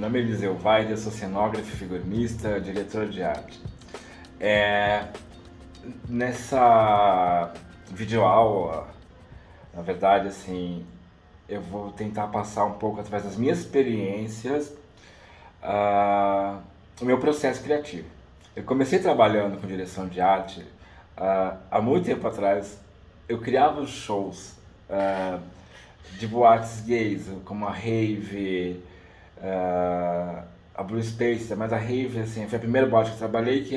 nome é Eliseu Vaide, eu sou cenógrafo, figurinista, diretor de arte. Nessa videoaula, na verdade, assim, eu vou tentar passar um pouco através das minhas experiências, o meu processo criativo. Eu comecei trabalhando com direção de arte há muito tempo atrás. Eu criava os shows de boates gays, como a Rave, a Blue Space, mas a Rave assim, foi a primeira boate que eu trabalhei, que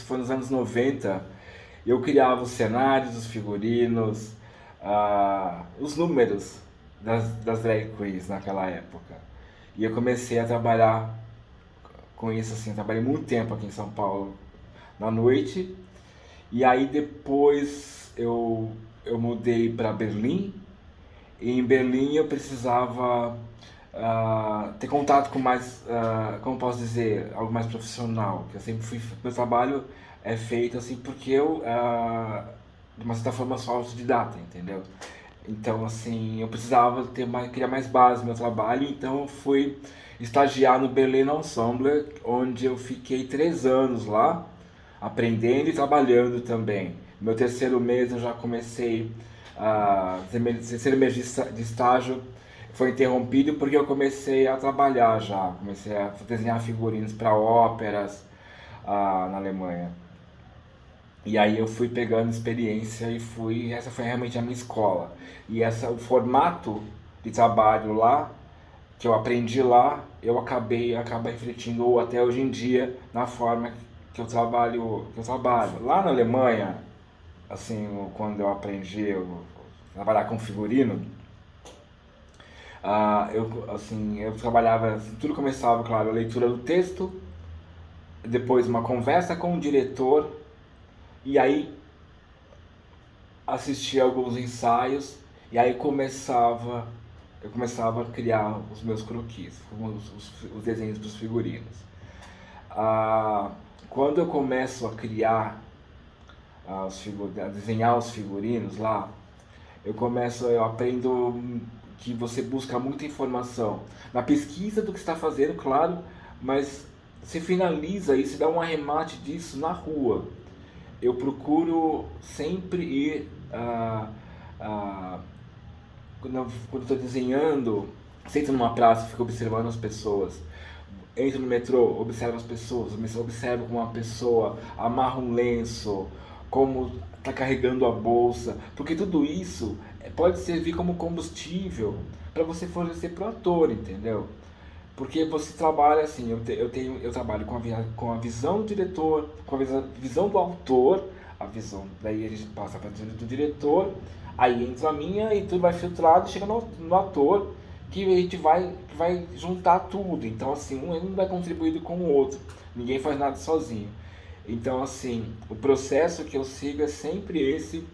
foi nos anos 90. Eu criava os cenários, os figurinos, os números das drag queens naquela época. E eu comecei a trabalhar com isso, assim, trabalhei muito tempo aqui em São Paulo na noite. E aí depois eu mudei para Berlim. E em Berlim eu precisava ter contato com mais, como posso dizer, algo mais profissional. Que eu sempre fui, meu trabalho é feito assim porque eu, de uma certa forma, sou autodidata, entendeu? Então, assim, eu precisava criar mais base no meu trabalho, então eu fui estagiar no Berlin Ensemble, onde eu fiquei 3 anos lá, aprendendo e trabalhando também. No meu terceiro mês eu já comecei terceiro mês de estágio foi interrompido porque eu comecei a trabalhar já, comecei a desenhar figurinos para óperas na Alemanha. E aí eu fui pegando experiência essa foi realmente a minha escola. E o formato de trabalho lá, que eu aprendi lá, eu acabei refletindo até hoje em dia na forma que eu trabalho. Lá na Alemanha, assim, quando eu aprendi a trabalhar com figurino, eu trabalhava, assim, tudo começava, claro, a leitura do texto, depois uma conversa com o diretor, e aí assistia alguns ensaios, e aí eu começava a criar os meus croquis, os desenhos dos figurinos. Quando eu começo a criar, a desenhar os figurinos lá, eu aprendo que você busca muita informação na pesquisa do que está fazendo, claro, mas você finaliza isso e dá um arremate disso na rua. Eu procuro sempre ir quando estou desenhando, sento numa praça, fico observando as pessoas. Entro no metrô, observo as pessoas, observo como uma pessoa amarra um lenço, como está carregando a bolsa, porque tudo isso pode servir como combustível para você fornecer para o ator, entendeu? Porque você trabalha assim, eu trabalho com a visão do diretor, com a visão do autor, a visão, daí a gente passa para a visão do diretor, aí entra a minha e tudo vai filtrado e chega no ator, que a gente vai juntar tudo. Então assim, um vai contribuindo com o outro, ninguém faz nada sozinho. Então assim, o processo que eu sigo é sempre esse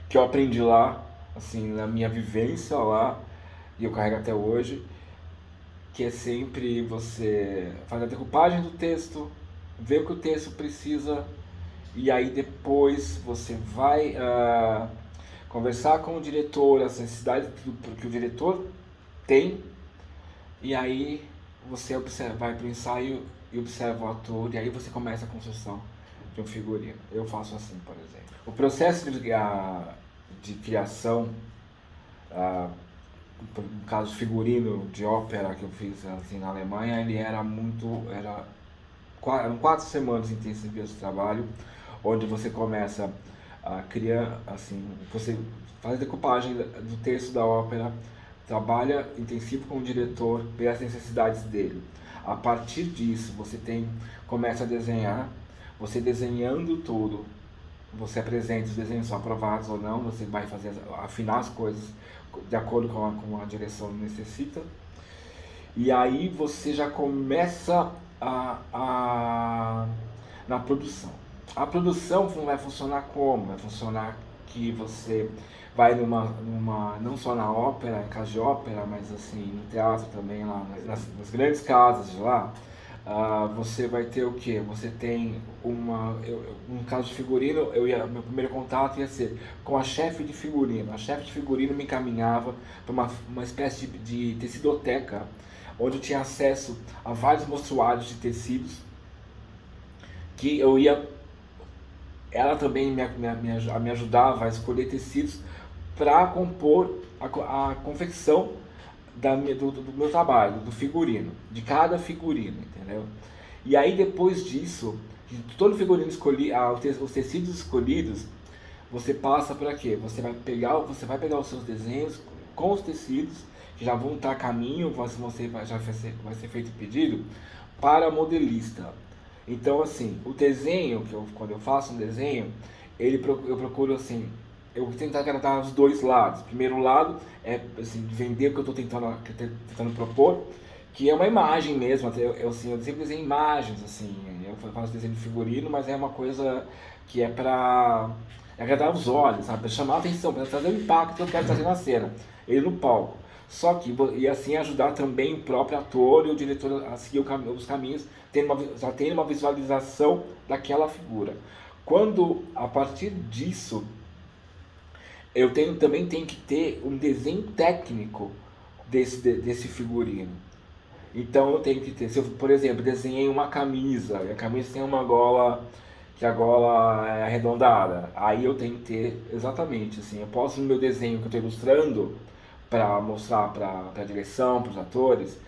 que eu aprendi lá, assim, na minha vivência lá, e eu carrego até hoje, que é sempre você fazer a decupagem do texto, ver o que o texto precisa, e aí depois você vai conversar com o diretor, as necessidades que o diretor tem, e aí você vai para o ensaio e observa o ator, e aí você começa a construção de um figurino. Eu faço assim, por exemplo. O processo de criação, no caso figurino de ópera que eu fiz assim, na Alemanha, eram 4 semanas intensivas de trabalho, onde você começa a criar, assim, você faz a decupagem do texto da ópera, trabalha intensivo com o diretor, vê as necessidades dele. A partir disso, começa a desenhar, você desenhando tudo, você apresenta os desenhos são aprovados ou não, você vai afinar as coisas de acordo com a direção necessita. E aí você já começa na produção. A produção vai funcionar como? Vai funcionar que você vai não só na ópera, em casa de ópera, mas assim, no teatro também, lá nas grandes casas de lá, Você vai ter o quê? Você tem no caso de figurino, meu primeiro contato ia ser com a chefe de figurino. A chefe de figurino me encaminhava para uma espécie de tecidoteca, onde eu tinha acesso a vários mostruários de tecidos, que eu ia. Ela também me ajudava a escolher tecidos para compor a confecção do meu trabalho, do figurino, de cada figurino, entendeu? E aí depois disso, de todo figurino escolhido, os tecidos escolhidos, você passa para quê? Você vai pegar os seus desenhos com os tecidos que já vão estar a caminho, vai ser feito o pedido para a modelista. Então assim, o desenho quando eu faço um desenho, eu procuro assim, eu tentar tratar os dois lados. O primeiro lado é assim, vender o que eu estou tentando propor, que é uma imagem mesmo. Eu sempre desenho imagens, assim, eu faço desenho de figurino, mas é uma coisa que é para agradar os olhos, sabe? Para chamar a atenção, para trazer o impacto que eu quero trazer na cena, ele no palco. Só que, e assim ajudar também o próprio ator e o diretor a seguir os caminhos, já tendo uma visualização daquela figura. Quando, a partir disso, também tenho que ter um desenho técnico desse figurino. Então eu tenho que ter, se eu, por exemplo, desenhei uma camisa, e a camisa tem uma gola, que a gola é arredondada, aí eu tenho que ter exatamente assim, eu posso no meu desenho que eu estou ilustrando, para mostrar para a direção, para os atores,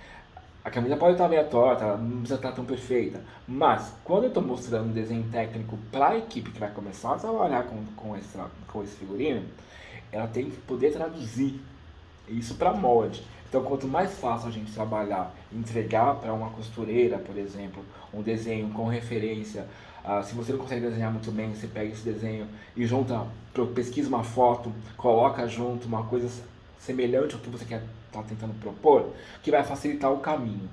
a camisa pode estar meio torta, não precisa estar tão perfeita, mas quando eu estou mostrando um desenho técnico para a equipe que vai começar a trabalhar com esse figurino, ela tem que poder traduzir isso para molde. Então, quanto mais fácil a gente trabalhar, entregar para uma costureira, por exemplo, um desenho com referência, se você não consegue desenhar muito bem, você pega esse desenho e pesquisa uma foto, coloca junto uma coisa semelhante ao que você quer estar tentando propor, que vai facilitar o caminho.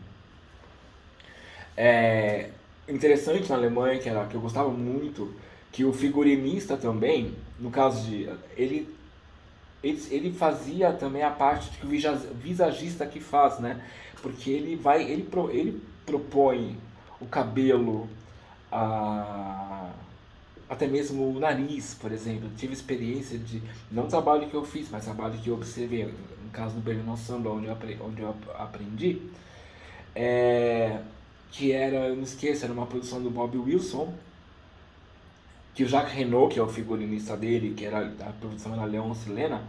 É interessante na Alemanha, que eu gostava muito, que o figurinista também, no caso de ele fazia também a parte que o visagista que faz, né? Porque ele propõe o cabelo, até mesmo o nariz, por exemplo. Eu tive experiência de, não trabalho que eu fiz, mas trabalho que eu observei, no caso do Berlin Ensemble, onde eu aprendi, que era, eu não esqueço, era uma produção do Bob Wilson, que o Jacques Renault, que é o figurinista dele, que era a produção era Leonce Lena,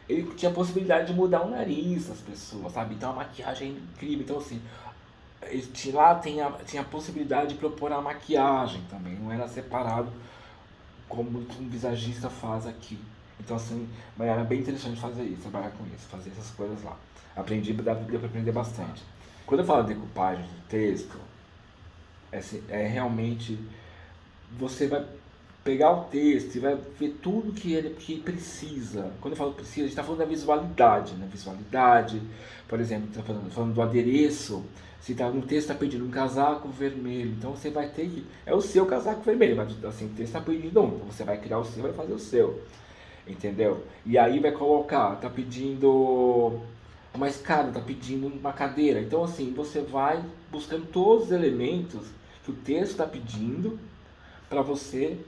ele tinha a possibilidade de mudar o nariz das pessoas, sabe? Então a maquiagem é incrível. Então assim, lá tinha a possibilidade de propor a maquiagem também, não era separado como um visagista faz aqui. Então assim, mas era bem interessante fazer isso, trabalhar com isso, fazer essas coisas lá. Deu para aprender bastante. Quando eu falo de decupagem do texto, é realmente, você vai pegar o texto e vai ver tudo que precisa. Quando eu falo precisa, a gente está falando da visualidade, né? Visualidade, por exemplo, está falando do adereço. Se tá, no texto está pedindo um casaco vermelho, então você vai ter que. É o seu casaco vermelho, mas assim, o texto está pedindo um, então você vai criar o seu, vai fazer o seu. Entendeu? E aí vai colocar, tá pedindo uma escada, tá pedindo uma cadeira. Então assim, você vai buscando todos os elementos que o texto está pedindo para você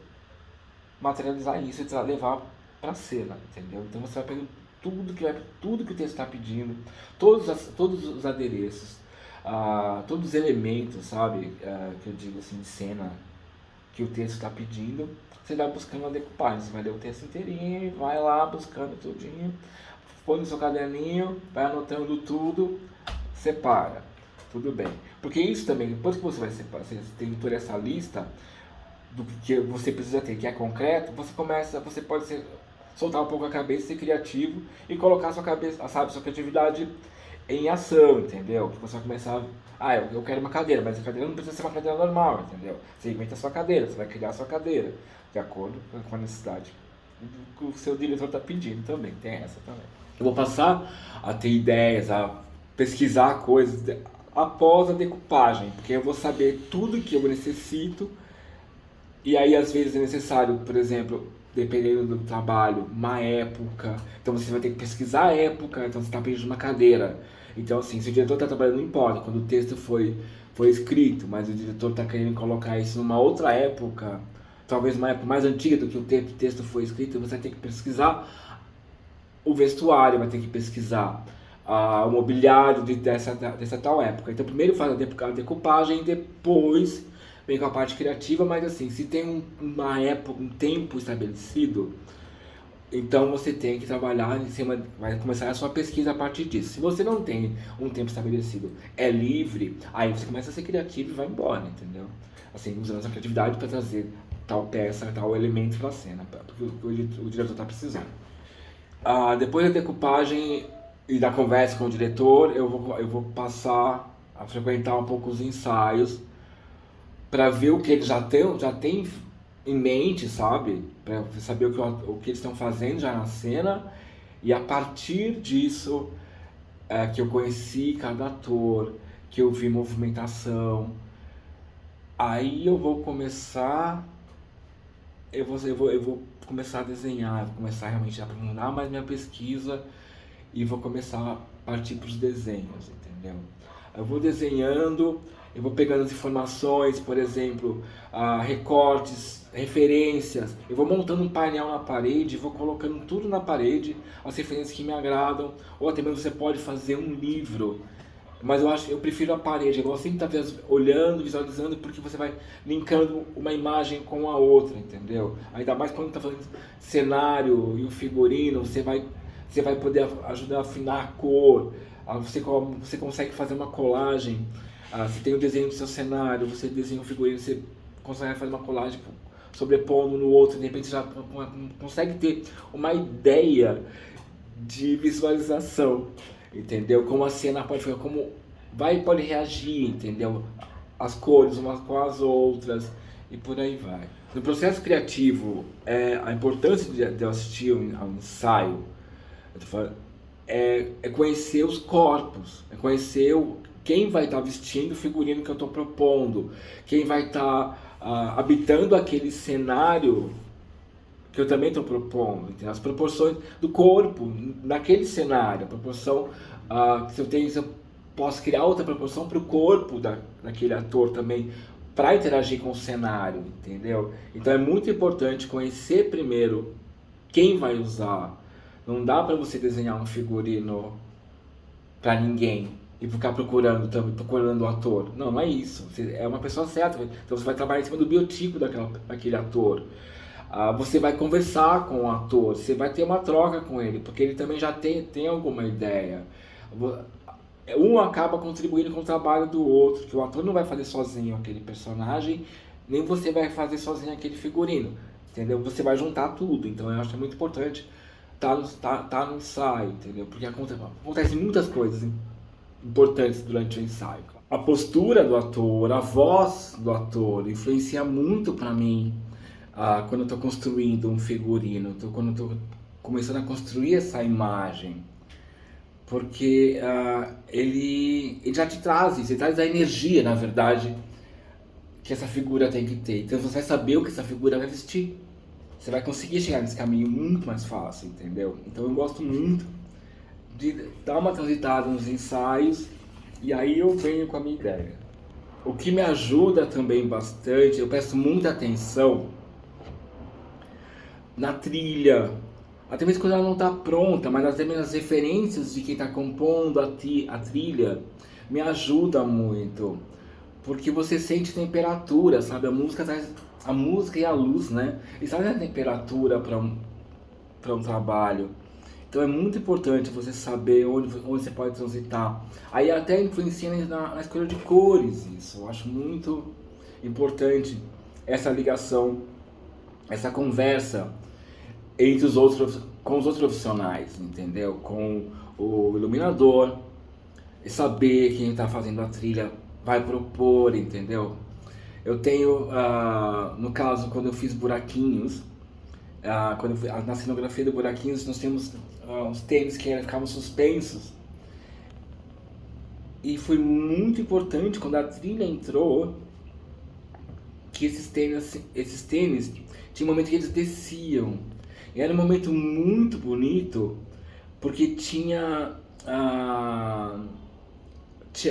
materializar isso e levar para a cena, entendeu? Então você vai pegando tudo que o texto está pedindo, todos os adereços, todos os elementos, sabe, que eu digo assim, de cena que o texto está pedindo, você vai buscando a decupagem, você vai ler o texto inteirinho e vai lá buscando tudinho, põe no seu caderninho, vai anotando tudo, separa, tudo bem. Porque isso também, depois que você vai separar, você tem toda essa lista do que você precisa ter, que é concreto, você pode soltar um pouco a cabeça, ser criativo e colocar a sua cabeça, sabe, sua criatividade em ação, entendeu? Que você vai começar, eu quero uma cadeira, mas a cadeira não precisa ser uma cadeira normal, entendeu? Você inventa a sua cadeira, você vai criar a sua cadeira, de acordo com a necessidade que o seu diretor está pedindo também, tem essa também. Eu vou passar a ter ideias, a pesquisar coisas após a decupagem, porque eu vou saber tudo que eu necessito. E aí, às vezes, é necessário, por exemplo, dependendo do trabalho, uma época. Então, você vai ter que pesquisar a época. Então, você está pedindo uma cadeira. Então, assim, se o diretor está trabalhando, não importa, quando o texto foi escrito, mas o diretor está querendo colocar isso numa outra época, talvez uma época mais antiga do que o texto foi escrito, você vai ter que pesquisar o vestuário, vai ter que pesquisar o mobiliário dessa tal época. Então, primeiro faz a decupagem e depois vem com a parte criativa, mas assim, se tem uma época, um tempo estabelecido, então você tem que trabalhar em cima, vai começar a sua pesquisa a partir disso. Se você não tem um tempo estabelecido, é livre, aí você começa a ser criativo e vai embora, entendeu? Assim, usando essa criatividade para trazer tal peça, tal elemento para a cena, porque o diretor está precisando. Depois da decupagem e da conversa com o diretor, eu vou passar a frequentar um pouco os ensaios para ver o que eles já têm em mente, sabe? Para saber o que eles estão fazendo já na cena, e a partir disso que eu conheci cada ator, que eu vi movimentação, aí eu vou começar eu vou começar a desenhar, vou começar realmente a aprofundar mais minha pesquisa e vou começar a partir para os desenhos, entendeu? Eu vou desenhando, eu vou pegando as informações, por exemplo, recortes, referências, eu vou montando um painel na parede, vou colocando tudo na parede, as referências que me agradam, ou até mesmo você pode fazer um livro, mas eu prefiro a parede, eu gosto sempre de estar olhando, visualizando, porque você vai linkando uma imagem com a outra, entendeu? Ainda mais quando está fazendo cenário e o figurino, você vai poder ajudar a afinar a cor, você consegue fazer uma colagem, você tem o desenho do seu cenário, você desenha o figurino, você consegue fazer uma colagem sobrepondo no outro, de repente você já consegue ter uma ideia de visualização, entendeu? Como a cena pode ficar, como pode reagir, entendeu? As cores umas com as outras e por aí vai. No processo criativo, a importância de eu assistir ao ensaio é conhecer os corpos, é conhecer quem vai estar vestindo o figurino que eu estou propondo, quem vai estar habitando aquele cenário que eu também estou propondo, entendeu? As proporções do corpo naquele cenário, a proporção se eu posso criar outra proporção para o corpo daquele ator também, para interagir com o cenário, entendeu? Então é muito importante conhecer primeiro quem vai usar. Não dá para você desenhar um figurino para ninguém e ficar procurando o ator. Não é isso. É uma pessoa certa. Então você vai trabalhar em cima do biotipo daquele ator. Você vai conversar com o ator, você vai ter uma troca com ele, porque ele também já tem alguma ideia. Um acaba contribuindo com o trabalho do outro, que o ator não vai fazer sozinho aquele personagem, nem você vai fazer sozinho aquele figurino, entendeu? Você vai juntar tudo, então eu acho que é muito importante tá no ensaio, entendeu? Porque acontecem muitas coisas importantes durante o ensaio. A postura do ator, a voz do ator influencia muito para mim quando eu estou construindo um figurino, quando eu estou começando a construir essa imagem, porque ele já te traz isso, ele traz a energia, na verdade, que essa figura tem que ter. Então você vai saber o que essa figura vai vestir. Você vai conseguir chegar nesse caminho muito mais fácil, entendeu? Então eu gosto muito de dar uma transitada nos ensaios e aí eu venho com a minha ideia. O que me ajuda também bastante, eu presto muita atenção na trilha, até mesmo quando ela não está pronta, mas até mesmo as referências de quem está compondo a trilha me ajuda muito, porque você sente temperatura, sabe? A música e a luz, né? E sabe a temperatura para um trabalho. Então é muito importante você saber onde você pode transitar. Aí até influencia na escolha de cores isso. Eu acho muito importante essa ligação, essa conversa com os outros profissionais, entendeu? Com o iluminador, e saber quem está fazendo a trilha vai propor, entendeu? Eu tenho, no caso, quando eu fiz Buraquinhos, na cenografia do Buraquinhos, nós temos uns tênis que ficavam suspensos. E foi muito importante quando a trilha entrou, que esses tênis tinha um momento que eles desciam. E era um momento muito bonito, porque tinha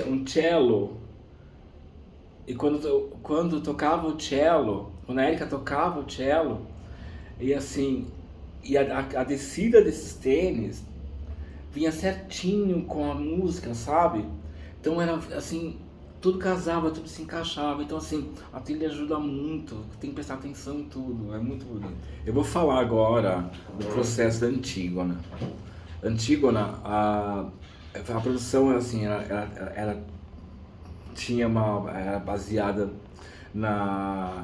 um cello, e quando tocava o cello, quando a Erika tocava o cello, e assim, e a descida desses tênis vinha certinho com a música, sabe? Então era assim, tudo casava, tudo se encaixava. Então assim, a trilha ajuda muito, tem que prestar atenção em tudo, é muito bonito. Eu vou falar agora do processo da Antígona. Antígona, a produção assim, ela tinha era baseada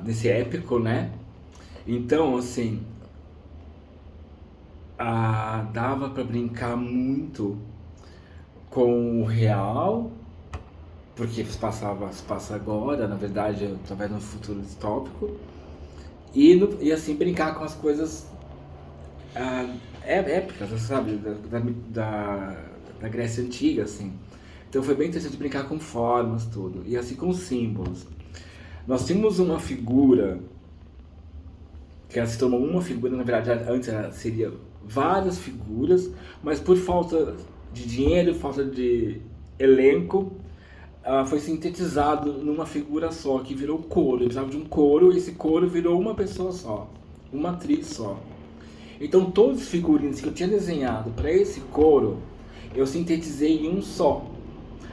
nesse épico, né? Então assim, dava para brincar muito com o real, porque se passa agora, na verdade, talvez no futuro distópico, e assim, brincar com as coisas épicas, sabe, da Grécia Antiga, assim. Então foi bem interessante brincar com formas, tudo, e assim com símbolos. Nós tínhamos uma figura, que ela se tornou uma figura, na verdade, antes ela seria várias figuras, mas por falta de dinheiro, falta de elenco, foi sintetizado numa figura só, que virou coro. Ele precisava de um coro, e esse coro virou uma pessoa só, uma atriz só. Então todos os figurinos que eu tinha desenhado para esse coro, eu sintetizei em um só.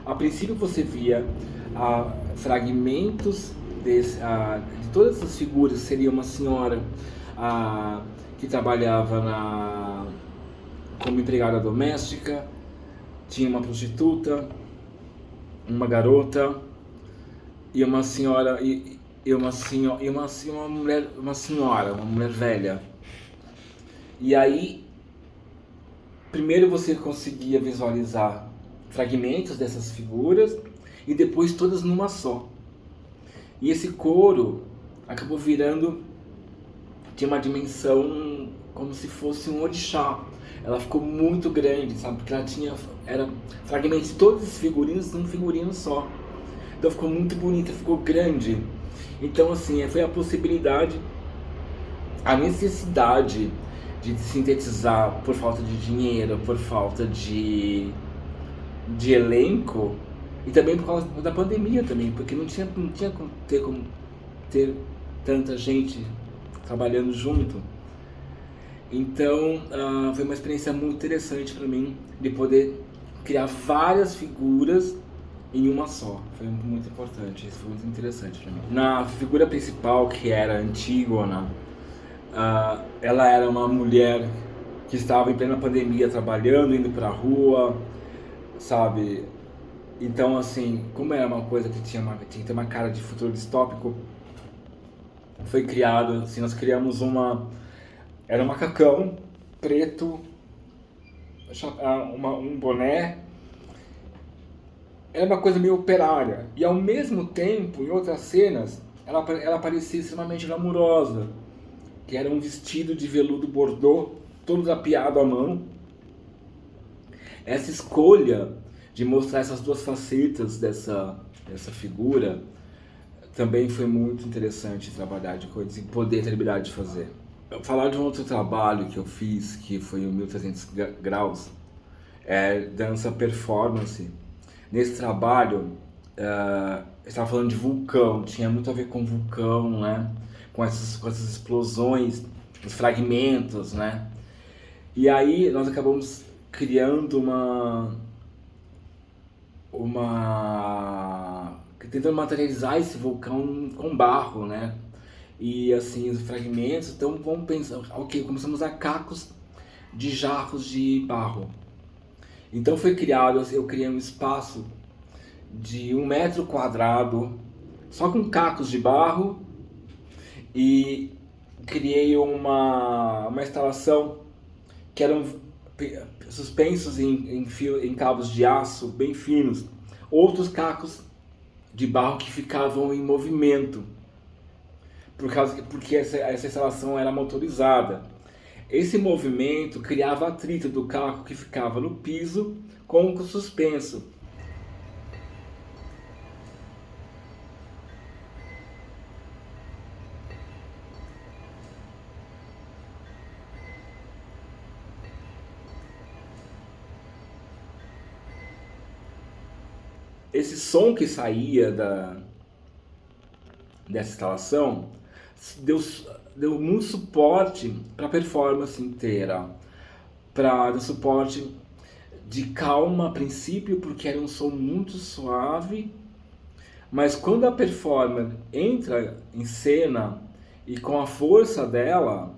A princípio você via fragmentos de todas essas figuras. Seria uma senhora que trabalhava como empregada doméstica, tinha uma prostituta, uma garota e uma senhora uma mulher velha. E aí, primeiro você conseguia visualizar fragmentos dessas figuras e depois todas numa só. E esse coro acabou tinha uma dimensão como se fosse um orixá. Ela ficou muito grande, sabe? Porque era fragmentos de todos esses figurinos num figurino só. Então ficou muito bonita, ficou grande. Então assim, foi a possibilidade, a necessidade de sintetizar por falta de dinheiro, por falta de elenco, e também por causa da pandemia também, porque não tinha como ter tanta gente trabalhando junto. Então foi uma experiência muito interessante para mim, de poder criar várias figuras em uma só. Foi muito importante, isso foi muito interessante para mim. Na figura principal, que era Antígona, ela era uma mulher que estava em plena pandemia trabalhando, indo pra rua, sabe? Então assim, como era uma coisa que tinha que ter uma cara de futuro distópico, foi criado, assim, nós criamos era um macacão preto, um boné. Era uma coisa meio operária, e ao mesmo tempo, em outras cenas, ela parecia extremamente glamurosa, que era um vestido de veludo bordô, todo drapeado à mão. Essa escolha de mostrar essas duas facetas dessa figura também foi muito interessante trabalhar de coisas e poder ter a liberdade de fazer. Falar de um outro trabalho que eu fiz, que foi o 1300 graus, dança performance. Nesse trabalho, eu estava falando de vulcão, tinha muito a ver com vulcão, né? Com essas explosões, os fragmentos, né? E aí nós acabamos criando tentando materializar esse vulcão com barro, né? E assim, os fragmentos, então vamos pensar, ok, começamos a usar cacos de jarros de barro. Então foi criado, eu criei um espaço de 1 metro quadrado, só com cacos de barro, e criei uma instalação que eram suspensos em cabos de aço bem finos, outros cacos de barro que ficavam em movimento, porque essa instalação era motorizada. Esse movimento criava atrito do caco que ficava no piso com o suspenso. esse som que saía dessa instalação deu, deu muito suporte para a performance inteira, para dar suporte de calma a princípio, porque era um som muito suave, mas quando a performer entra em cena e com a força dela,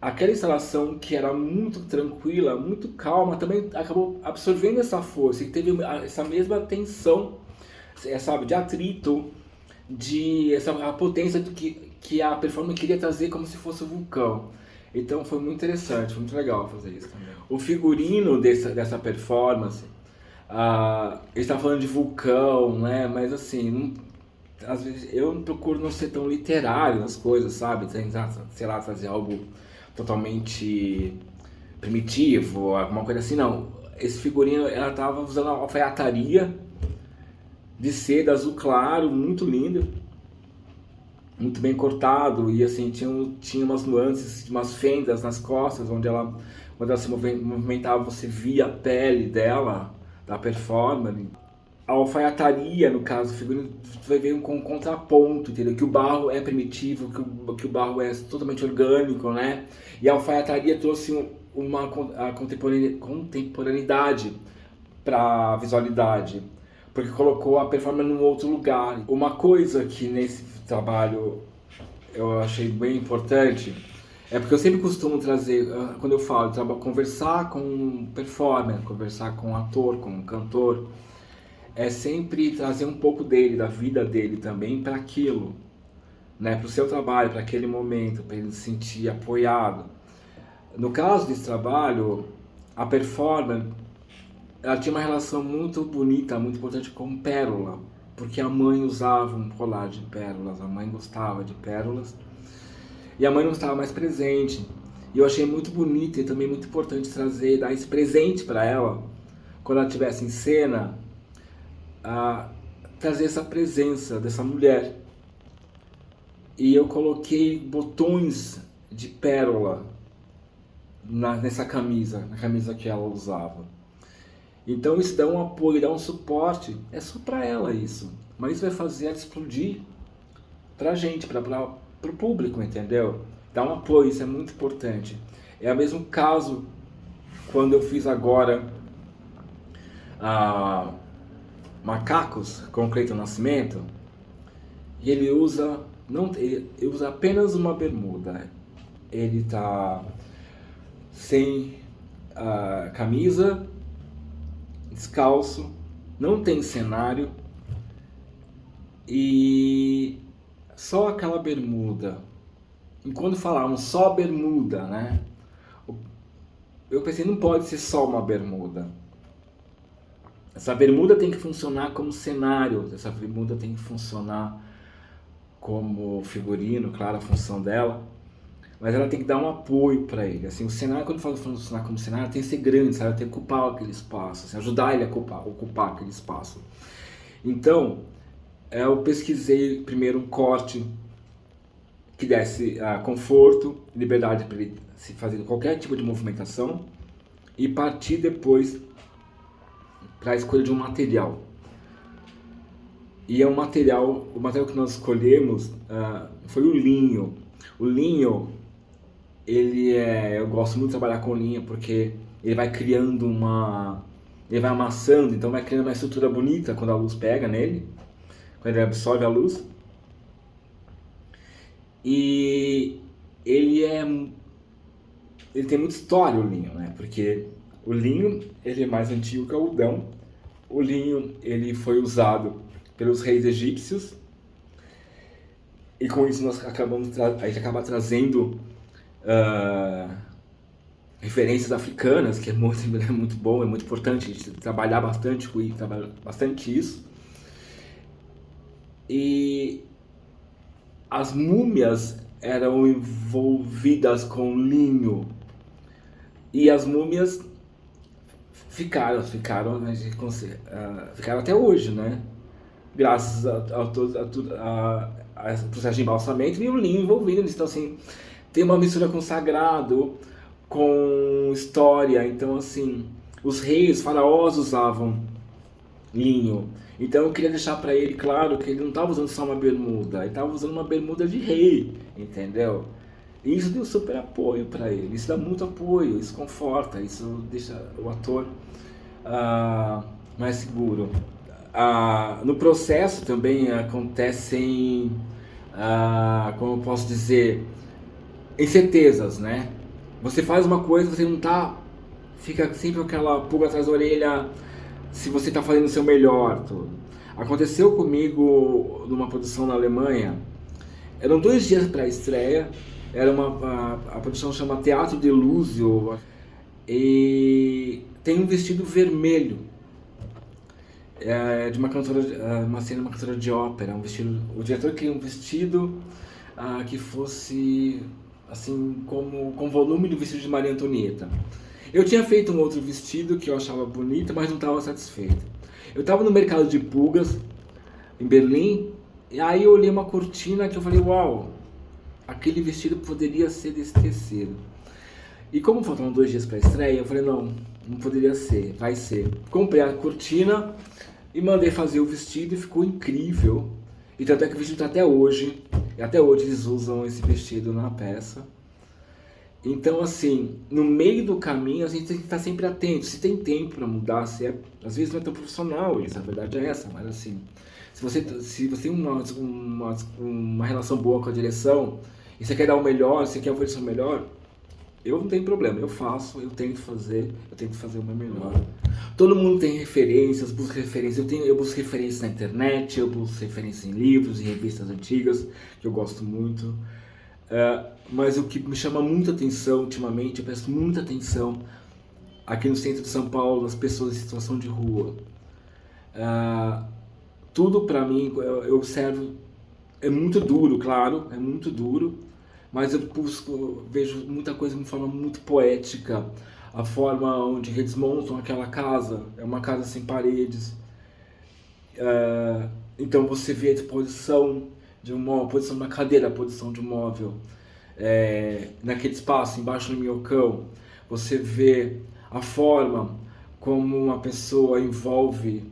aquela instalação que era muito tranquila, muito calma, também acabou absorvendo essa força e teve essa mesma tensão, sabe, de atrito, a potência do que a performer queria trazer como se fosse um vulcão. Então foi muito interessante, foi muito legal fazer isso também. O figurino dessa performance, ele está falando de vulcão, né? Mas assim, às vezes eu procuro não ser tão literário nas coisas, sabe? Tentar, sei lá, fazer algo totalmente primitivo, alguma coisa assim, não. Esse figurino, ela estava usando uma alfaiataria de seda azul claro, muito lindo, muito bem cortado, e assim, tinha umas nuances, umas fendas nas costas, onde quando ela se movimentava, você via a pele dela, da performer. A alfaiataria, no caso, o figurino vai ver com um contraponto, entendeu? Que o barro é primitivo, que o barro é totalmente orgânico, né? E a alfaiataria trouxe uma contemporaneidade para a visualidade, porque colocou a performance num outro lugar. Uma coisa que nesse trabalho eu achei bem importante é porque eu sempre costumo trazer, quando eu falo, conversar com um performer, conversar com um ator, com um cantor, é sempre trazer um pouco dele, da vida dele também para aquilo, né, para o seu trabalho, para aquele momento, para ele se sentir apoiado. No caso desse trabalho, a performer, ela tinha uma relação muito bonita, muito importante com pérola, porque a mãe usava um colar de pérolas, a mãe gostava de pérolas, e a mãe não estava mais presente. E eu achei muito bonito e também muito importante dar esse presente para ela, quando ela estivesse em cena, trazer essa presença dessa mulher. E eu coloquei botões de pérola nessa camisa, na camisa que ela usava. Então isso dá um apoio, dá um suporte, é só para ela isso. Mas isso vai fazer ela explodir pra gente, pro público, entendeu? Dá um apoio, isso é muito importante. É o mesmo caso quando eu fiz agora Macacos com Cleiton Nascimento, e ele usa apenas uma bermuda. Ele tá sem camisa, descalço, não tem cenário e só aquela bermuda. E quando falavam só bermuda, né? Eu pensei, não pode ser só uma bermuda. Essa bermuda tem que funcionar como cenário, essa bermuda tem que funcionar como figurino, claro, a função dela, mas ela tem que dar um apoio para ele. Assim, o cenário, quando eu falo funcionar como cenário, tem que ser grande, sabe? Tem que ocupar aquele espaço, assim, ajudar ele a ocupar aquele espaço. Então, eu pesquisei primeiro um corte que desse conforto, liberdade para ele se fazer qualquer tipo de movimentação, e partir depois para a escolha de um material. E é o material que nós escolhemos foi o linho. O linho, eu gosto muito de trabalhar com linho porque ele vai criando ele vai amassando, então vai criando uma estrutura bonita quando a luz pega nele, quando ele absorve a luz. E ele tem muita história, o linho, né? Porque o linho, ele é mais antigo que o algodão. O linho, ele foi usado pelos reis egípcios, e com isso a gente acaba trazendo referências africanas, que é muito bom, é muito importante a gente trabalhar bastante com isso, isso. E as múmias eram envolvidas com linho, e as múmias ficaram até hoje, né? Graças a processo de embalsamento e o linho envolvido nisso. Então, assim, tem uma mistura com sagrado, com história. Então, assim, os reis, faraós usavam linho. Então eu queria deixar para ele claro que ele não estava usando só uma bermuda, ele estava usando uma bermuda de rei, entendeu? E isso deu super apoio para ele, isso dá muito apoio, isso conforta, isso deixa o ator mais seguro. No processo também acontecem, como eu posso dizer, incertezas, né? Você faz uma coisa, você não tá, fica sempre com aquela pulga atrás da orelha se você está fazendo o seu melhor. Tudo. Aconteceu comigo numa produção na Alemanha, eram 2 dias para a estreia, era a produção chama Teatro de Lúcio, e tem um vestido vermelho de uma cantora, uma cena de uma cantora de ópera, um vestido, o diretor queria um vestido que fosse assim com volume do vestido de Maria Antonieta. Eu tinha feito um outro vestido que eu achava bonito, mas não estava satisfeito. Eu estava no mercado de pulgas em Berlim, e aí eu olhei uma cortina que eu falei, uau, aquele vestido poderia ser desse tecido. E como faltavam 2 dias para a estreia, eu falei, não poderia ser, vai ser. Comprei a cortina e mandei fazer o vestido e ficou incrível. E tanto é que o vestido está até hoje, e até hoje eles usam esse vestido na peça. Então, assim, no meio do caminho, a gente tem que estar sempre atento. Se tem tempo para mudar, às vezes não é tão profissional isso, a verdade é essa, mas assim, se você tem uma relação boa com a direção, e você quer dar o melhor, você quer oferecer o melhor, eu não tenho problema, eu faço, eu tento fazer o meu melhor. Todo mundo tem referências, busca referências, eu busco referências na internet, eu busco referências em livros e revistas antigas, que eu gosto muito. Mas o que me chama muita atenção ultimamente, eu presto muita atenção aqui no centro de São Paulo, as pessoas em situação de rua. Tudo pra mim, eu observo, é muito duro, claro, é muito duro, mas vejo muita coisa de forma muito poética. A forma onde eles montam aquela casa, é uma casa sem paredes. Então você vê a disposição de a posição da cadeira, a posição de um móvel. Naquele espaço, embaixo do minhocão, você vê a forma como uma pessoa envolve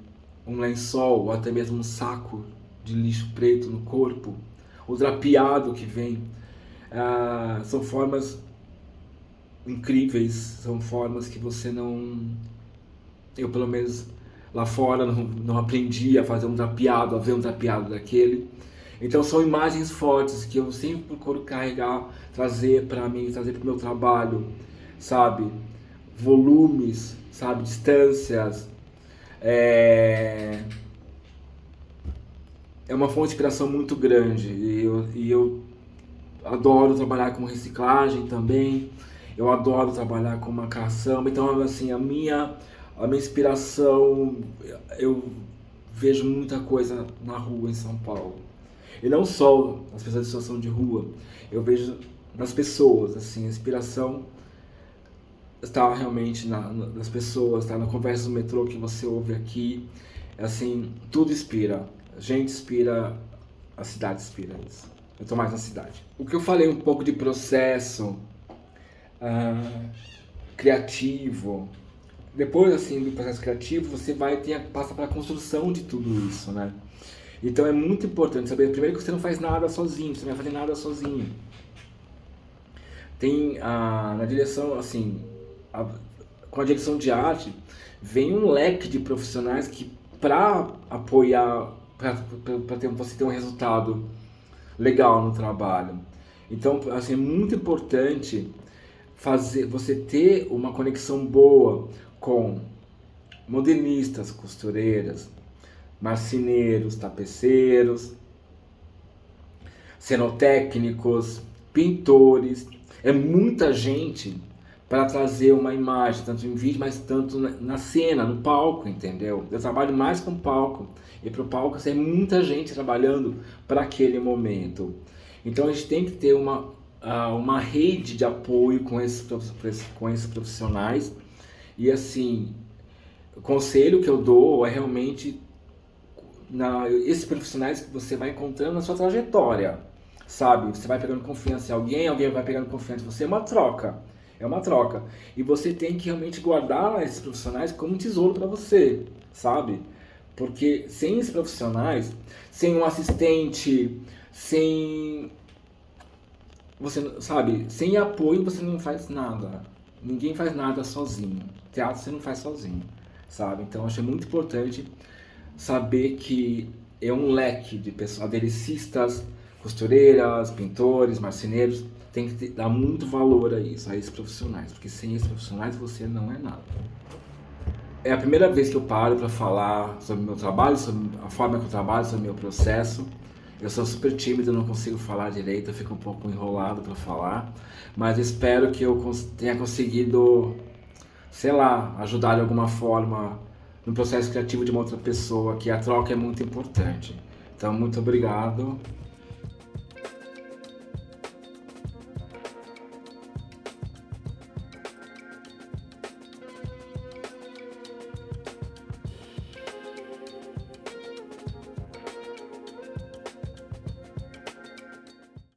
um lençol ou até mesmo um saco de lixo preto no corpo, o drapeado que vem. São formas incríveis, são formas que você não... Eu, pelo menos, lá fora não aprendi a fazer um drapeado, a ver um drapeado daquele. Então são imagens fortes que eu sempre procuro carregar, trazer para mim, trazer para o meu trabalho, sabe? Volumes, sabe? Distâncias. É uma fonte de inspiração muito grande e eu adoro trabalhar com reciclagem também. Eu adoro trabalhar com marcação. Então, assim, a minha inspiração, eu vejo muita coisa na rua em São Paulo. E não só as pessoas em situação de rua, eu vejo nas pessoas, assim, a inspiração está realmente nas pessoas, está na conversa do metrô que você ouve aqui, assim, tudo inspira, a gente inspira, a cidade inspira isso. Eu estou mais na cidade. O que eu falei um pouco de processo criativo, depois assim do processo criativo você passa para a construção de tudo isso, né? Então é muito importante saber, primeiro, que você não faz nada sozinho, você não vai fazer nada sozinho. Tem na direção, assim, com a direção de arte, vem um leque de profissionais que, para apoiar, para você ter um resultado legal no trabalho. Então, assim, é muito importante você ter uma conexão boa com modernistas, costureiras, marceneiros, tapeceiros, cenotécnicos, pintores. É muita gente para trazer uma imagem, tanto em vídeo, mas tanto na cena, no palco, entendeu? Eu trabalho mais com palco, e para o palco é muita gente trabalhando para aquele momento. Então a gente tem que ter uma rede de apoio com esses profissionais. E assim, o conselho que eu dou é realmente esses profissionais que você vai encontrando na sua trajetória, sabe? Você vai pegando confiança em alguém vai pegando confiança em você, é uma troca. E você tem que realmente guardar esses profissionais como um tesouro para você, sabe? Porque sem esses profissionais, sem um assistente, sem você sabe, sem apoio você não faz nada. Ninguém faz nada sozinho. Teatro você não faz sozinho, sabe? Então eu achei muito importante saber que é um leque de pessoas, aderecistas, costureiras, pintores, marceneiros, tem que dar muito valor a isso, a esses profissionais, porque sem esses profissionais você não é nada. É a primeira vez que eu paro para falar sobre o meu trabalho, sobre a forma que eu trabalho, sobre o meu processo. Eu sou super tímido, não consigo falar direito, eu fico um pouco enrolado para falar, mas espero que eu tenha conseguido, sei lá, ajudar de alguma forma no processo criativo de uma outra pessoa, que a troca é muito importante. Então, muito obrigado